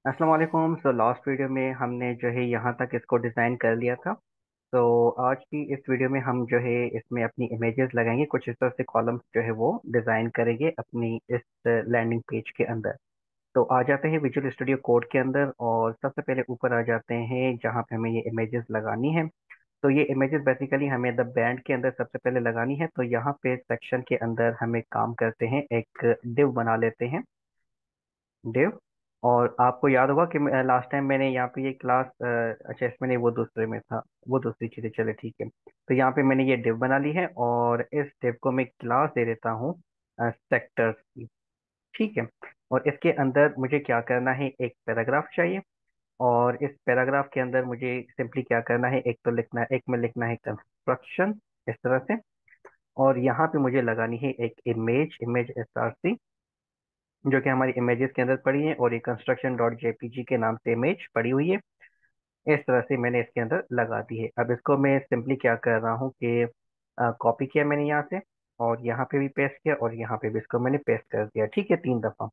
अस्सलाम वालेकुम। Last video में हमने जो है यहाँ तक इसको डिज़ाइन कर लिया था। तो आज की इस वीडियो में हम जो है इसमें अपनी इमेजेस लगाएंगे, कुछ इस तरह से कॉलम्स जो है वो डिज़ाइन करेंगे अपनी इस लैंडिंग पेज के अंदर। तो आ जाते हैं विजुअल स्टूडियो कोड के अंदर और सबसे पहले ऊपर आ जाते हैं जहाँ पे हमें ये इमेजेस लगानी है। तो ये इमेजेस बेसिकली हमें द बैंड के अंदर सबसे पहले लगानी है। तो यहाँ पे सेक्शन के अंदर हम एक काम करते हैं, एक डिव बना लेते हैं, डिव। और आपको याद होगा कि लास्ट टाइम मैंने यहाँ पे ये क्लास, अच्छा इसमें नहीं, वो दूसरे में था, वो दूसरी चीज़ें, चले ठीक है। तो यहाँ पे मैंने ये डिव बना ली है और इस डिव को मैं क्लास दे देता हूँ सेक्टर्स की। ठीक है। और इसके अंदर मुझे क्या करना है, एक पैराग्राफ चाहिए। और इस पैराग्राफ के अंदर मुझे सिंपली क्या करना है, एक तो लिखना है, एक में लिखना है कंस्ट्रक्शन, इस तरह से। और यहाँ पे मुझे लगानी है एक इमेज, इमेज एसआरसी, जो कि हमारी इमेजेस के अंदर पड़ी है, और ये कंस्ट्रक्शन डॉट जेपीजी के नाम से इमेज पड़ी हुई है। इस तरह से मैंने इसके अंदर लगा दी है। अब इसको मैं सिंपली क्या कर रहा हूँ कि कॉपी किया मैंने यहाँ से, और यहाँ पे भी पेस्ट किया, और यहाँ पे भी इसको मैंने पेस्ट कर दिया, ठीक है, 3 दफ़ा।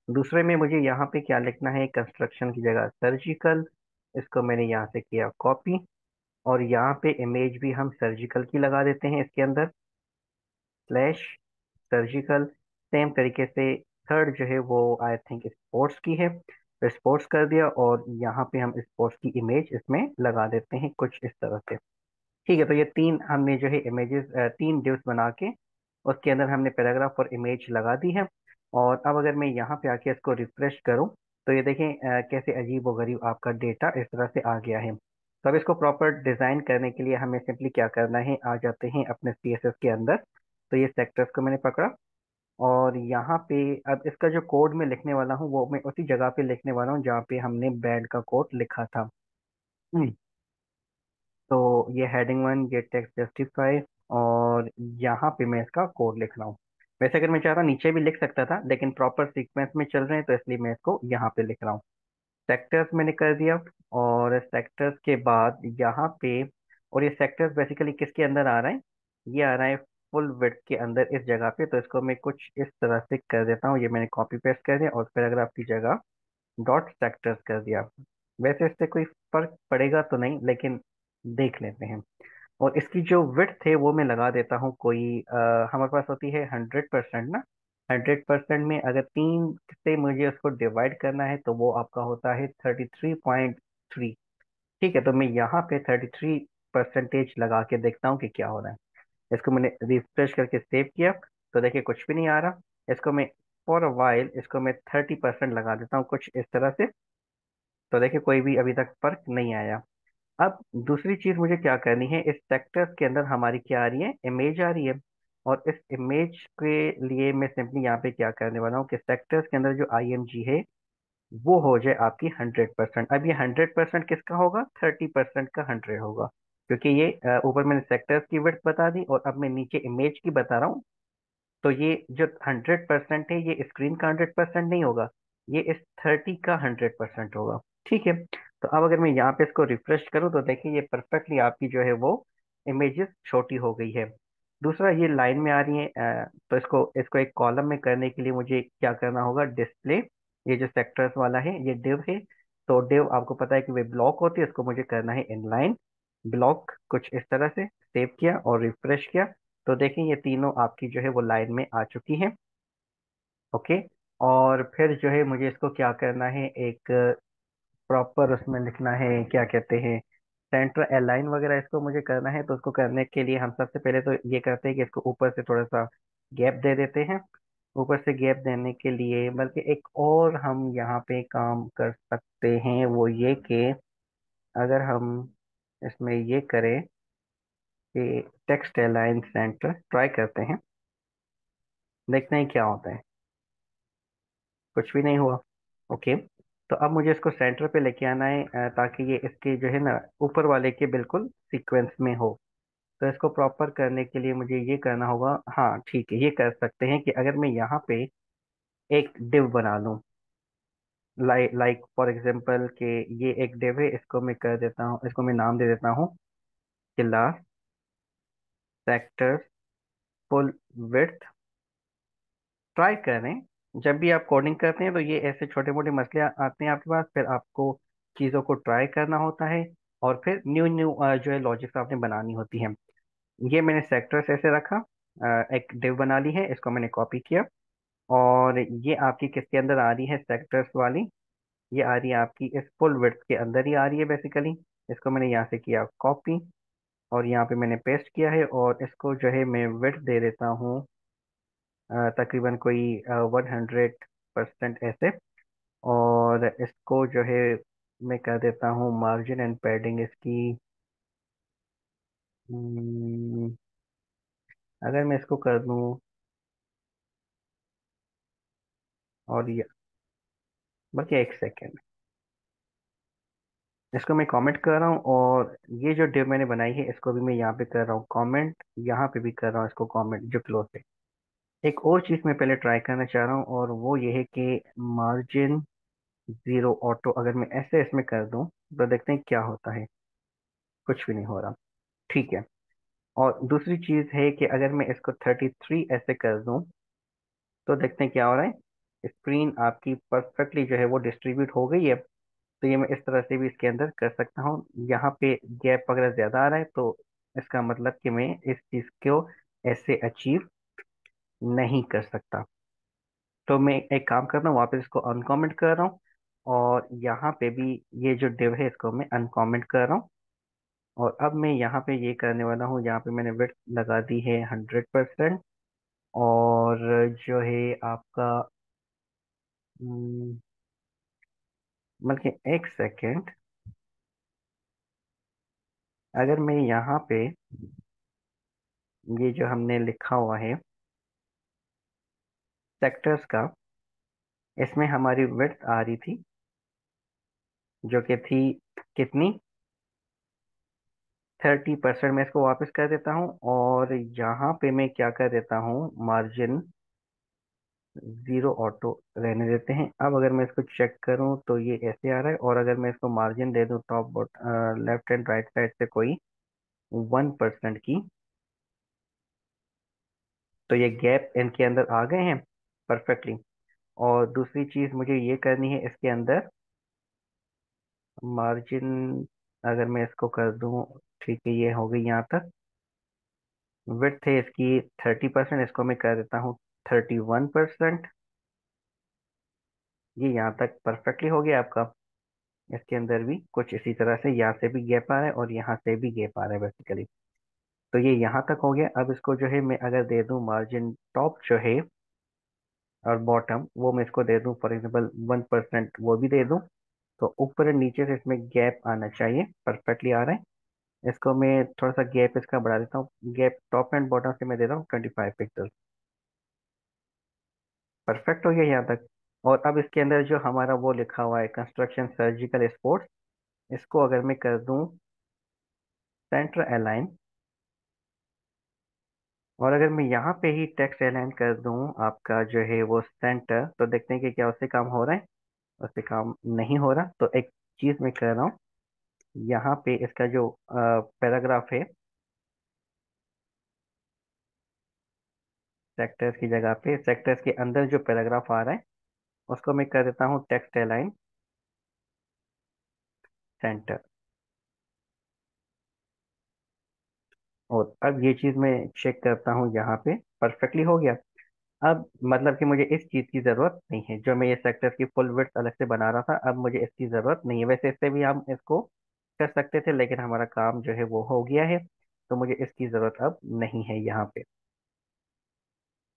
दूसरे में मुझे यहाँ पे क्या लिखना है, कंस्ट्रक्शन की जगह सर्जिकल, इसको मैंने यहाँ से किया कॉपी। और यहाँ पे इमेज भी हम सर्जिकल की लगा देते हैं इसके अंदर, स्लैश सर्जिकल। सेम तरीके से थर्ड जो है वो आई थिंक स्पोर्ट्स की है, तो स्पोर्ट्स कर दिया, और यहाँ पे हम स्पोर्ट्स की इमेज इसमें लगा देते हैं कुछ इस तरह से। ठीक है। तो ये तीन हमने जो है इमेजेस, तीन डिव्स बना के उसके अंदर हमने पैराग्राफ और इमेज लगा दी है। और अब अगर मैं यहाँ पे आके इसको रिफ्रेश करूँ, तो ये देखें कैसे अजीब व गरीब आपका डेटा इस तरह से आ गया है। तो अब इसको प्रॉपर डिज़ाइन करने के लिए हमें सिंपली क्या करना है, आ जाते हैं अपने सीएसएस के अंदर। तो ये सेक्टर्स को मैंने पकड़ा, और यहाँ पे अब इसका जो कोड मैं लिखने वाला हूँ वो मैं उसी जगह पे लिखने वाला हूँ जहाँ पे हमने बैंड का कोड लिखा था। हम्म, तो ये हेडिंग 1, ये टेक्स्ट जस्टिफाई, और यहाँ पे मैं इसका कोड लिख रहा हूँ। वैसे अगर मैं चाहता नीचे भी लिख सकता था, लेकिन प्रॉपर सीक्वेंस में चल रहे हैं तो इसलिए मैं इसको यहाँ पे लिख रहा हूँ। सेक्टर्स मैंने कर दिया, और सेक्टर्स के बाद यहाँ पे, और ये सेक्टर्स बेसिकली किसके अंदर आ रहा है, ये आ रहा है फुल विड्थ के अंदर इस जगह पे। तो इसको मैं कुछ इस तरह से कर देता हूँ, ये मैंने कॉपी पेस्ट कर दिया और पैराग्राफ की जगह डॉट सेक्टर्स कर दिया। वैसे इससे कोई फर्क पड़ेगा तो नहीं, लेकिन देख लेते हैं। और इसकी जो विड्थ है वो मैं लगा देता हूँ कोई, हमारे पास होती है 100% ना। 100% में अगर 3 से मुझे उसको डिवाइड करना है तो वो आपका होता है 33.3। ठीक है। तो मैं यहाँ पे 33% लगा के देखता हूँ कि क्या हो रहा है। इसको मैंने रिफ्रेश करके सेव किया, तो देखिए कुछ भी नहीं आ रहा। इसको मैं फॉर अ वाइल इसको मैं 30% लगा देता हूँ कुछ इस तरह से। तो देखिए कोई भी अभी तक फर्क नहीं आया। अब दूसरी चीज मुझे क्या करनी है, इस सेक्टर्स के अंदर हमारी क्या आ रही है, इमेज आ रही है। और इस इमेज के लिए मैं सिंपली यहाँ पे क्या करने वाला हूँ कि सेक्टर्स के अंदर जो आईएमजी है वो हो जाए आपकी 100%। अब ये 100% किसका होगा, 30% का 100 होगा, क्योंकि ये ऊपर मैंने सेक्टर्स की विड्थ बता दी और अब मैं नीचे इमेज की बता रहा हूँ। तो ये जो 100% है ये स्क्रीन का 100% नहीं होगा, ये इस 30 का 100% होगा। ठीक है। तो अब अगर मैं यहाँ पे इसको रिफ्रेश करूँ तो देखिए ये परफेक्टली आपकी जो है वो इमेजेस छोटी हो गई है। दूसरा, ये लाइन में आ रही है, तो इसको इसको एक कॉलम में करने के लिए मुझे क्या करना होगा, डिस्प्ले, ये जो सेक्टर्स वाला है ये डिव है। तो डिव आपको पता है कि वे ब्लॉक होती है, इसको मुझे करना है इनलाइन ब्लॉक, कुछ इस तरह से। सेव किया और रिफ्रेश किया, तो देखिए ये तीनों आपकी जो है वो लाइन में आ चुकी हैं। ओके। और फिर जो है मुझे इसको क्या करना है, एक प्रॉपर उसमें लिखना है, क्या कहते हैं, सेंटर अलाइन वगैरह इसको मुझे करना है। तो उसको करने के लिए हम सबसे पहले तो ये करते हैं कि इसको ऊपर से थोड़ा सा गैप दे देते हैं। ऊपर से गैप देने के लिए, बल्कि एक और हम यहाँ पे काम कर सकते हैं, वो ये कि अगर हम इसमें ये करें कि टेक्स्ट अलाइन सेंटर ट्राई करते हैं, देखते हैं क्या होता है। कुछ भी नहीं हुआ। ओके। तो अब मुझे इसको सेंटर पे लेके आना है, ताकि ये इसके जो है ना ऊपर वाले के बिल्कुल सीक्वेंस में हो। तो इसको प्रॉपर करने के लिए मुझे ये करना होगा, हाँ ठीक है, ये कर सकते हैं कि अगर मैं यहाँ पे एक डिव बना लूँ, लाइक फॉर एग्जांपल कि ये एक डिव है, इसको मैं कर देता हूँ, इसको मैं नाम दे देता हूँ class sector full width. Try करें, जब भी आप कोडिंग करते हैं तो ये ऐसे छोटे मोटे मसले आते हैं आपके पास, फिर आपको चीज़ों को ट्राई करना होता है और फिर न्यू न्यू जो है लॉजिक्स आपने बनानी होती हैं। ये मैंने सेक्टर्स ऐसे रखा, एक डिव बना ली है, इसको मैंने कॉपी किया। और ये आपकी किसके अंदर आ रही है सेक्टर्स वाली, ये आ रही है आपकी इस फुल विड्थ के अंदर ही आ रही है बेसिकली। इसको मैंने यहाँ से किया कॉपी और यहाँ पे मैंने पेस्ट किया है, और इसको जो है मैं विड्थ दे देता हूँ तकरीबन कोई 100% ऐसे। और इसको जो है मैं कर देता हूँ मार्जिन एंड पैडिंग इसकी, हम्म, अगर मैं इसको कर दूँ, और ये बल्कि एक सेकेंड, इसको मैं कमेंट कर रहा हूँ, और ये जो डिव मैंने बनाई है इसको भी मैं यहाँ पे कर रहा हूँ कमेंट, यहाँ पे भी कर रहा हूँ इसको कमेंट जो क्लोज है। एक और चीज़ मैं पहले ट्राई करना चाह रहा हूँ, और वो ये है कि मार्जिन जीरो ऑटो अगर मैं ऐसे इसमें कर दूँ तो देखते हैं क्या होता है। कुछ भी नहीं हो रहा। ठीक है। और दूसरी चीज़ है कि अगर मैं इसको 33 ऐसे कर दूँ तो देखते हैं क्या हो रहा है। स्क्रीन आपकी परफेक्टली जो है वो डिस्ट्रीब्यूट हो गई है। तो ये मैं इस तरह से भी इसके अंदर कर सकता हूँ। यहाँ पे गैप वगैरह ज़्यादा आ रहा है तो इसका मतलब कि मैं इस चीज़ को ऐसे अचीव नहीं कर सकता। तो मैं एक काम कर रहा हूँ, वापस इसको अनकमेंट कर रहा हूँ, और यहाँ पे भी ये जो डिव है इसको मैं अनकमेंट कर रहा हूँ। और अब मैं यहाँ पे ये करने वाला हूँ, यहाँ पे मैंने विड्थ लगा दी है 100%। और जो है आपका बल्कि एक सेकेंड, अगर मैं यहाँ पे ये जो हमने लिखा हुआ है सेक्टर्स का, इसमें हमारी विड्थ आ रही थी जो कि थी कितनी, 30%। मैं इसको वापस कर देता हूँ, और यहाँ पे मैं क्या कर देता हूँ, मार्जिन जीरो ऑटो रहने देते हैं। अब अगर मैं इसको चेक करूँ तो ये ऐसे आ रहा है, और अगर मैं इसको मार्जिन दे दूँ top bottom left and right side से कोई 1% की, तो ये गैप इनके अंदर आ गए हैं परफेक्टली। और दूसरी चीज़ मुझे ये करनी है इसके अंदर मार्जिन, अगर मैं इसको कर दूं, ठीक है ये हो गई यहाँ तक। विड्थ है इसकी 30%, इसको मैं कर देता हूँ 31%। ये यहाँ तक परफेक्टली हो गया आपका। इसके अंदर भी कुछ इसी तरह से यहाँ से भी गैप आ रहा है और यहाँ से भी गैप आ रहा है बेसिकली। तो ये यहाँ तक हो गया। अब इसको जो है मैं अगर दे दूं मार्जिन टॉप जो है और बॉटम, वो मैं इसको दे दूं फॉर एग्जाम्पल 1%, वो भी दे दूं, तो ऊपर और नीचे से इसमें गैप आना चाहिए, परफेक्टली आ रहा है। इसको मैं थोड़ा सा गैप इसका बढ़ा देता हूँ, गैप टॉप एंड बॉटम से मैं दे रहा हूँ 25 पिक्सल। परफेक्ट हो गया यहाँ तक। और अब इसके अंदर जो हमारा वो लिखा हुआ है कंस्ट्रक्शन सर्जिकल स्पोर्ट्स, इसको अगर मैं कर दूं सेंटर अलाइन, और अगर मैं यहाँ पे ही टेक्स्ट अलाइन कर दूं आपका जो है वो सेंटर, तो देखते हैं कि क्या उससे काम हो रहा है। उससे काम नहीं हो रहा। तो एक चीज़ मैं कर रहा हूँ, यहाँ पे इसका जो पैराग्राफ है, सेक्टर्स की जगह पे सेक्टर्स के अंदर जो पैराग्राफ आ रहा है उसको मैं कर देता हूँ टेक्स्ट अलाइन सेंटर। और अब ये चीज़ मैं चेक करता हूँ, यहाँ पे परफेक्टली हो गया। अब मतलब कि मुझे इस चीज़ की ज़रूरत नहीं है, जो मैं ये सेक्टर्स की फुल विड्थ अलग से बना रहा था, अब मुझे इसकी ज़रूरत नहीं है। वैसे इससे भी हम इसको कर सकते थे, लेकिन हमारा काम जो है वो हो गया है, तो मुझे इसकी ज़रूरत अब नहीं है यहाँ पे।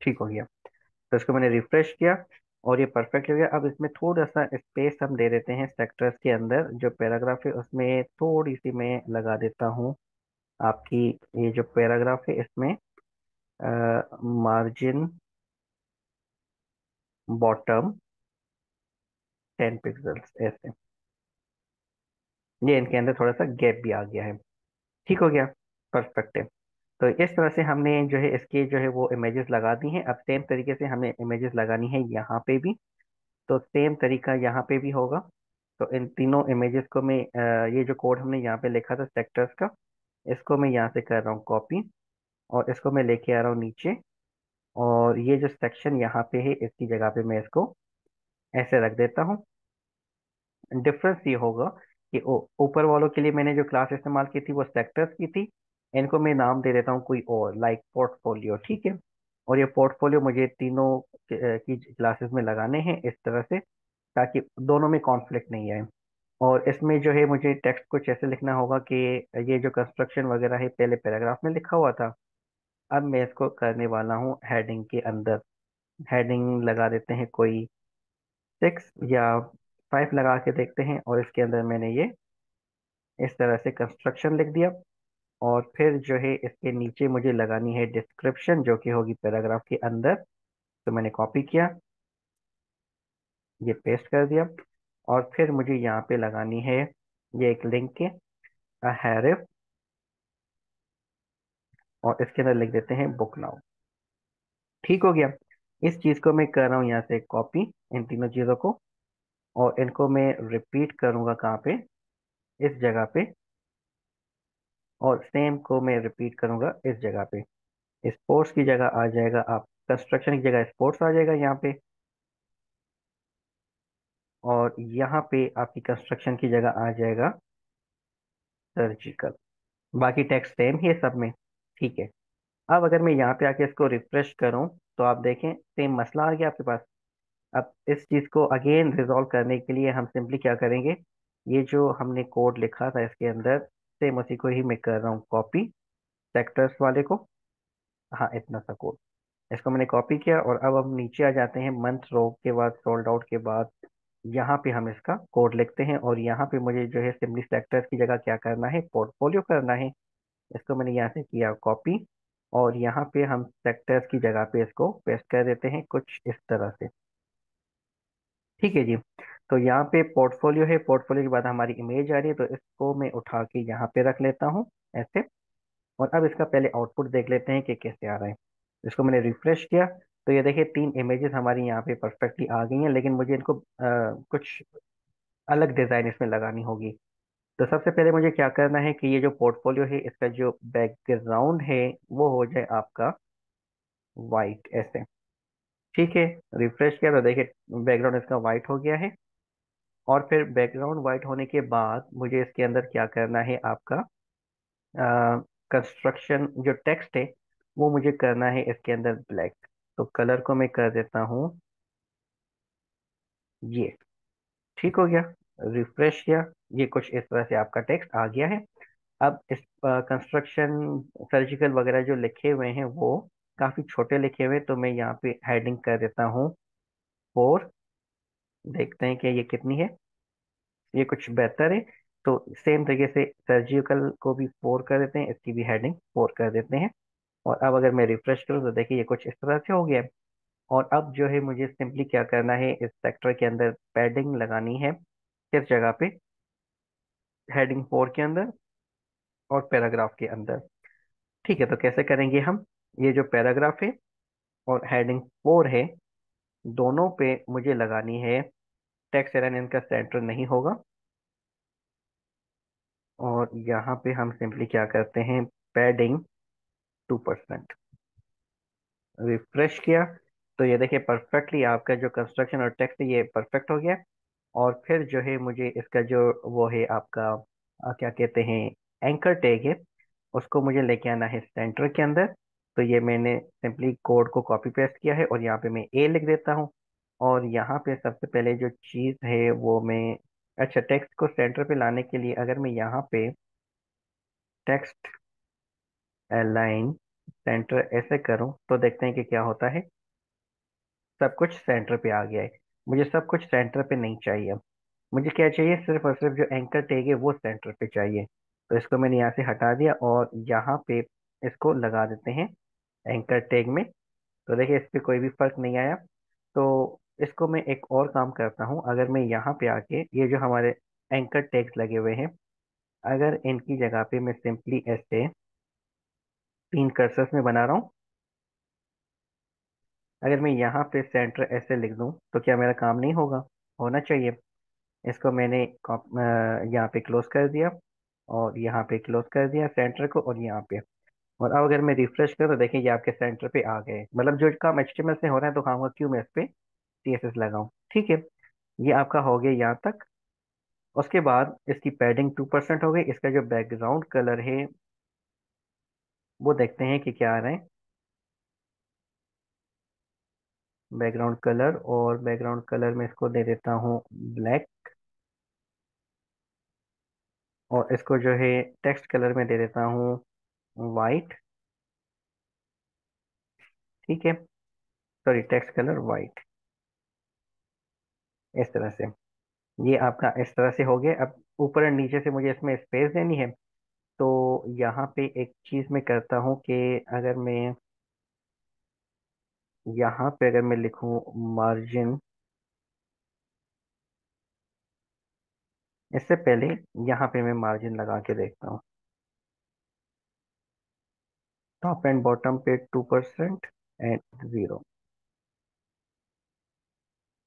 ठीक हो गया। तो इसको मैंने रिफ्रेश किया और ये परफेक्ट हो गया। अब इसमें थोड़ा सा स्पेस हम दे देते हैं सेक्टर्स के अंदर, जो पैराग्राफ है उसमें थोड़ी सी मैं लगा देता हूँ आपकी, ये जो पैराग्राफ है इसमें मार्जिन बॉटम 10 पिक्सल्स ऐसे, ये इनके अंदर थोड़ा सा गैप भी आ गया है। ठीक हो गया। परफेक्ट है। तो इस तरह से हमने जो है इसके जो है वो इमेजेस लगा दी हैं। अब सेम तरीके से हमें इमेजेस लगानी है यहाँ पे भी, तो सेम तरीका यहाँ पे भी होगा। तो इन तीनों इमेजेस को मैं ये जो कोड हमने यहाँ पे लिखा था सेक्टर्स का, इसको मैं यहाँ से कर रहा हूँ कॉपी, और इसको मैं लेके आ रहा हूँ नीचे, और ये जो सेक्शन यहाँ पे है इसकी जगह पे मैं इसको ऐसे रख देता हूँ। डिफरेंस ये होगा कि ऊपर वालों के लिए मैंने जो क्लास इस्तेमाल की थी वो सेक्टर्स की थी। इनको मैं नाम दे देता हूँ कोई और, लाइक पोर्टफोलियो, ठीक है। और ये पोर्टफोलियो मुझे तीनों की क्लासेस में लगाने हैं इस तरह से, ताकि दोनों में कॉन्फ्लिक्ट नहीं आए। और इसमें जो है मुझे टेक्स्ट कुछ ऐसे लिखना होगा कि ये जो कंस्ट्रक्शन वगैरह है पहले पैराग्राफ में लिखा हुआ था, अब मैं इसको करने वाला हूँ हेडिंग के अंदर। हेडिंग लगा देते हैं कोई 6 या 5 लगा के देखते हैं, और इसके अंदर मैंने ये इस तरह से कंस्ट्रक्शन लिख दिया। और फिर जो है इसके नीचे मुझे लगानी है डिस्क्रिप्शन, जो कि होगी पैराग्राफ के अंदर। तो मैंने कॉपी किया, ये पेस्ट कर दिया। और फिर मुझे यहाँ पे लगानी है ये एक लिंक है, हैरिफ, और इसके अंदर लिख देते हैं बुक नाउ। ठीक हो गया। इस चीज को मैं कर रहा हूँ यहाँ से कॉपी, इन तीनों चीजों को, और इनको मैं रिपीट करूंगा कहाँ पे, इस जगह पे। और सेम को मैं रिपीट करूंगा इस जगह पे। स्पोर्ट्स की जगह आ जाएगा, आप कंस्ट्रक्शन की जगह स्पोर्ट्स आ जाएगा यहाँ पे। और यहाँ पे आपकी कंस्ट्रक्शन की जगह आ जाएगा सर्जिकल। बाकी टेक्स्ट सेम ही है सब में, ठीक है। अब अगर मैं यहाँ पे आके इसको रिफ्रेश करूँ, तो आप देखें सेम मसला आ गया आपके पास। अब इस चीज़ को अगेन रिजॉल्व करने के लिए हम सिंपली क्या करेंगे, ये जो हमने कोड लिखा था इसके अंदर, सेम उसी को ही मैं कर रहा हूँ कॉपी, सेक्टर्स वाले को। हाँ, इतना सा कोड, इसको मैंने कॉपी किया। और अब हम नीचे आ जाते हैं, मंथ रो के बाद सोल्ड आउट के बाद यहाँ पे हम इसका कोड लिखते हैं। और यहाँ पे मुझे जो है सिंपली सेक्टर्स की जगह क्या करना है, पोर्टफोलियो करना है। इसको मैंने यहाँ से किया कॉपी, और यहाँ पे हम सेक्टर्स की जगह पे इसको पेस्ट कर देते हैं कुछ इस तरह से। ठीक है जी। तो यहाँ पे पोर्टफोलियो है, पोर्टफोलियो के बाद हमारी इमेज आ रही है, तो इसको मैं उठा के यहाँ पे रख लेता हूँ ऐसे। और अब इसका पहले आउटपुट देख लेते हैं कि कैसे आ रहा है। इसको मैंने रिफ्रेश किया, तो ये देखिए 3 इमेजेस हमारी यहाँ पे परफेक्टली आ गई हैं, लेकिन मुझे इनको कुछ अलग डिजाइन इसमें लगानी होगी। तो सबसे पहले मुझे क्या करना है कि ये जो पोर्टफोलियो है इसका जो बैकग्राउंड है वो हो जाए आपका वाइट ऐसे। ठीक है, रिफ्रेश किया तो देखिए बैकग्राउंड इसका वाइट हो गया है। और फिर बैकग्राउंड वाइट होने के बाद मुझे इसके अंदर क्या करना है, आपका कंस्ट्रक्शन जो टेक्स्ट है वो मुझे करना है इसके अंदर ब्लैक। तो कलर को मैं कर देता हूँ ये। ठीक हो गया, रिफ्रेश किया, ये कुछ इस तरह से आपका टेक्स्ट आ गया है। अब इस कंस्ट्रक्शन सर्जिकल वगैरह जो लिखे हुए हैं वो काफी छोटे लिखे हुए हैं, तो मैं यहाँ पे हेडिंग कर देता हूँ 4। देखते हैं कि ये कितनी है, ये कुछ बेहतर है। तो सेम तरीके से सर्जिकल को भी 4 कर देते हैं, इसकी भी हेडिंग 4 कर देते हैं। और अब अगर मैं रिफ्रेश करूँ तो देखिए ये कुछ इस तरह से हो गया है। और अब जो है मुझे सिंपली क्या करना है, इस सेक्टर के अंदर पैडिंग लगानी है, किस जगह पे, हेडिंग 4 के अंदर और पैराग्राफ के अंदर। ठीक है, तो कैसे करेंगे हम, ये जो पैराग्राफ है और हेडिंग 4 है, दोनों पे मुझे लगानी है टेक्स्ट एरर, इनका सेंटर नहीं होगा। और यहाँ पे हम सिंपली क्या करते हैं, पैडिंग 2%। रिफ्रेश किया तो ये देखिए परफेक्टली आपका जो कंस्ट्रक्शन और टेक्स्ट है ये परफेक्ट हो गया। और फिर जो है मुझे इसका जो वो है आपका क्या कहते हैं, एंकर टैग है, उसको मुझे लेके आना है सेंटर के अंदर। तो ये मैंने सिंपली कोड को कॉपी पेस्ट किया है, और यहाँ पे मैं ए लिख देता हूँ। और यहाँ पे सबसे पहले जो चीज़ है वो मैं, अच्छा, टेक्स्ट को सेंटर पे लाने के लिए अगर मैं यहाँ पे टेक्स्ट अलाइन सेंटर ऐसे करूँ तो देखते हैं कि क्या होता है। सब कुछ सेंटर पे आ गया है। मुझे सब कुछ सेंटर पे नहीं चाहिए, मुझे क्या चाहिए, सिर्फ और सिर्फ जो एंकर टैग है वो सेंटर पे चाहिए। तो इसको मैंने यहाँ से हटा दिया, और यहाँ पे इसको लगा देते हैं एंकर टैग में। तो देखिए इस पे कोई भी फर्क नहीं आया। तो इसको मैं एक और काम करता हूँ, अगर मैं यहाँ पे आके ये जो हमारे एंकर टैग्स लगे हुए हैं, अगर इनकी जगह पे मैं सिंपली ऐसे 3 कर्सर्स में बना रहा हूँ, अगर मैं यहाँ पे सेंटर ऐसे लिख दूँ तो क्या मेरा काम नहीं होगा, होना चाहिए। इसको मैंने यहाँ पे क्लोज कर दिया, और यहाँ पे क्लोज कर दिया सेंटर को, और यहाँ पे। और अब अगर मैं रिफ्रेश करूँ तो देखिए ये आपके सेंटर पे आ गए, मतलब जो काम HTML से हो रहा है तो कहूँगा क्यों मैं इस पे CSS लगाऊं। ठीक है, ये आपका हो गया यहाँ तक। उसके बाद इसकी पैडिंग 2% हो गई। इसका जो बैकग्राउंड कलर है वो देखते हैं कि क्या आ रहा है। बैकग्राउंड कलर, और बैकग्राउंड कलर में इसको दे देता हूँ ब्लैक, और इसको जो है टेक्स्ट कलर में दे देता हूँ वाइट। ठीक है, सॉरी, टेक्स्ट कलर वाइट, इस तरह से। ये आपका इस तरह से हो गया। अब ऊपर और नीचे से मुझे इसमें स्पेस देनी है, तो यहाँ पे एक चीज़ मैं करता हूँ कि अगर मैं यहाँ पे अगर मैं लिखूँ मार्जिन, इससे पहले यहाँ पे मैं मार्जिन लगा के देखता हूँ। टॉप एंड बॉटम पे 2% एंड 0।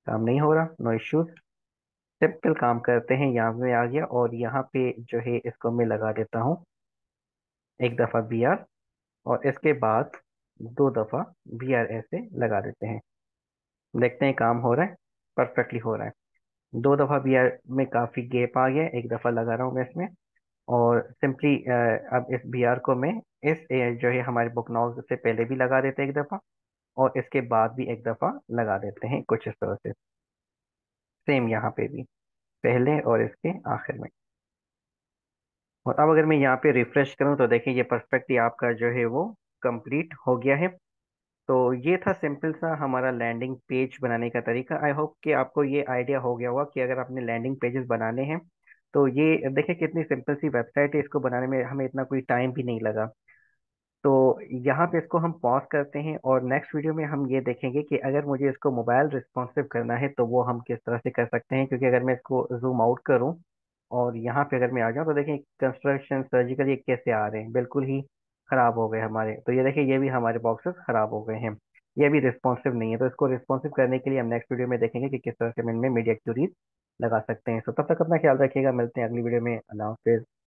काम नहीं हो रहा, नो इश्यूज। सिंपल काम करते हैं, यहाँ पे आ गया, और यहाँ पे जो है इसको मैं लगा देता हूँ एक दफ़ा BR, और इसके बाद 2 दफ़ा BR ऐसे लगा देते हैं। देखते हैं काम हो रहा है, परफेक्टली हो रहा है। 2 दफ़ा BR में काफ़ी गैप आ गया, एक दफ़ा लगा रहा हूँ मैं इसमें। और सिंपली अब इस BR को मैं इस जो है हमारे बुकमार्क से पहले भी लगा देते हैं एक दफ़ा, और इसके बाद भी एक दफ़ा लगा देते हैं कुछ इस तरह से। सेम यहाँ पे भी, पहले और इसके आखिर में। और अब अगर मैं यहाँ पे रिफ्रेश करूँ तो देखिए ये परफेक्टली आपका जो है वो कंप्लीट हो गया है। तो ये था सिंपल सा हमारा लैंडिंग पेज बनाने का तरीका। आई होप कि आपको ये आइडिया हो गया होगा कि अगर आपने लैंडिंग पेजेस बनाने हैं तो ये देखिए कितनी सिंपल सी वेबसाइट है, इसको बनाने में हमें इतना कोई टाइम भी नहीं लगा। तो यहाँ पे इसको हम पॉज करते हैं, और नेक्स्ट वीडियो में हम ये देखेंगे कि अगर मुझे इसको मोबाइल रिस्पॉन्सिव करना है तो वो हम किस तरह से कर सकते हैं। क्योंकि अगर मैं इसको जूम आउट करूँ और यहाँ पे अगर मैं आ जाऊँ तो देखें कंस्ट्रक्शन सर्जिकल ये कैसे आ रहे हैं, बिल्कुल ही खराब हो गए हमारे। तो ये देखिए ये भी हमारे बॉक्सेस खराब हो गए हैं, ये भी रिस्पॉन्सिव नहीं है। तो इसको रिस्पॉन्सिव करने के लिए हम नेक्स्ट वीडियो में देखेंगे कि किस तरह से हम इनमें मीडिया क्यूरीज लगा सकते हैं। तो तब तक अपना ख्याल रखिएगा, मिलते हैं अगली वीडियो में। अल्लाह हाफिज़।